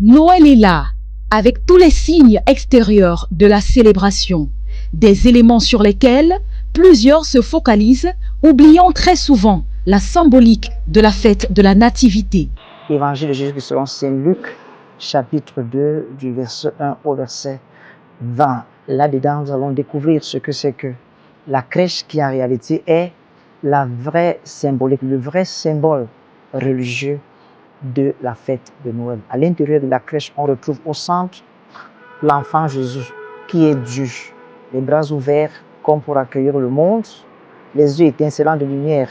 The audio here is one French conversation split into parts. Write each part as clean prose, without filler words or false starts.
Noël est là, avec tous les signes extérieurs de la célébration, des éléments sur lesquels plusieurs se focalisent, oubliant très souvent la symbolique de la fête de la Nativité. Évangile de Jésus selon Saint Luc, chapitre 2, du verset 1 au verset 20. Là-dedans, nous allons découvrir ce que c'est que la crèche qui en réalité est la vraie symbolique, le vrai symbole religieux de la fête de Noël. À l'intérieur de la crèche, on retrouve au centre l'enfant Jésus qui est Dieu, les bras ouverts comme pour accueillir le monde, les yeux étincelants de lumière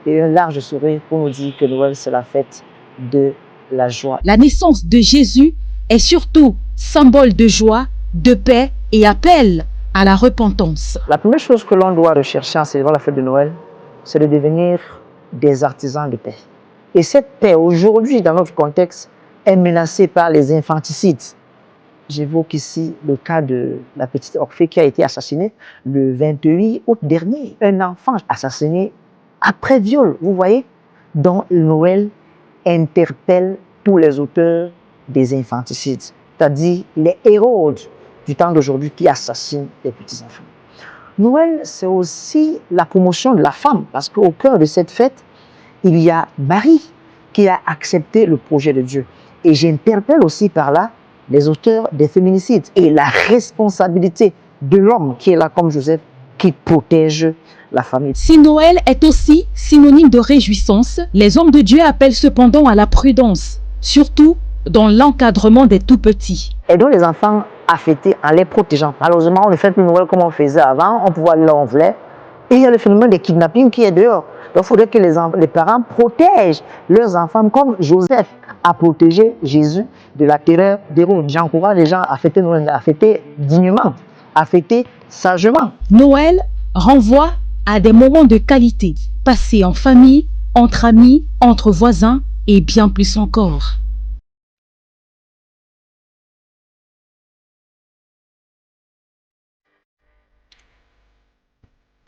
et un large sourire pour nous dire que Noël c'est la fête de la joie. La naissance de Jésus est surtout symbole de joie, de paix et appel à la repentance. La première chose que l'on doit rechercher en célébrant la fête de Noël, c'est de devenir des artisans de paix. Et cette paix, aujourd'hui, dans notre contexte, est menacée par les infanticides. J'évoque ici le cas de la petite Orphée qui a été assassinée le 28 août dernier. Un enfant assassiné après viol, vous voyez, dont Noël interpelle tous les auteurs des infanticides, c'est-à-dire les héros du temps d'aujourd'hui qui assassinent les petits-enfants. Noël, c'est aussi la promotion de la femme, parce qu'au cœur de cette fête, il y a Marie qui a accepté le projet de Dieu. Et j'interpelle aussi par là les auteurs des féminicides et la responsabilité de l'homme qui est là comme Joseph, qui protège la famille. Si Noël est aussi synonyme de réjouissance, les hommes de Dieu appellent cependant à la prudence, surtout dans l'encadrement des tout-petits. Aidons les enfants à fêter en les protégeant. Malheureusement, on ne fait plus Noël comme on faisait avant, on pouvait aller là où on voulait. Et il y a le phénomène des kidnappings qui est dehors. Donc il faudrait que les parents protègent leurs enfants comme Joseph a protégé Jésus de la terreur d'Hérode. J'encourage les gens à fêter Noël, à fêter dignement, à fêter sagement. Noël renvoie à des moments de qualité, passés en famille, entre amis, entre voisins et bien plus encore.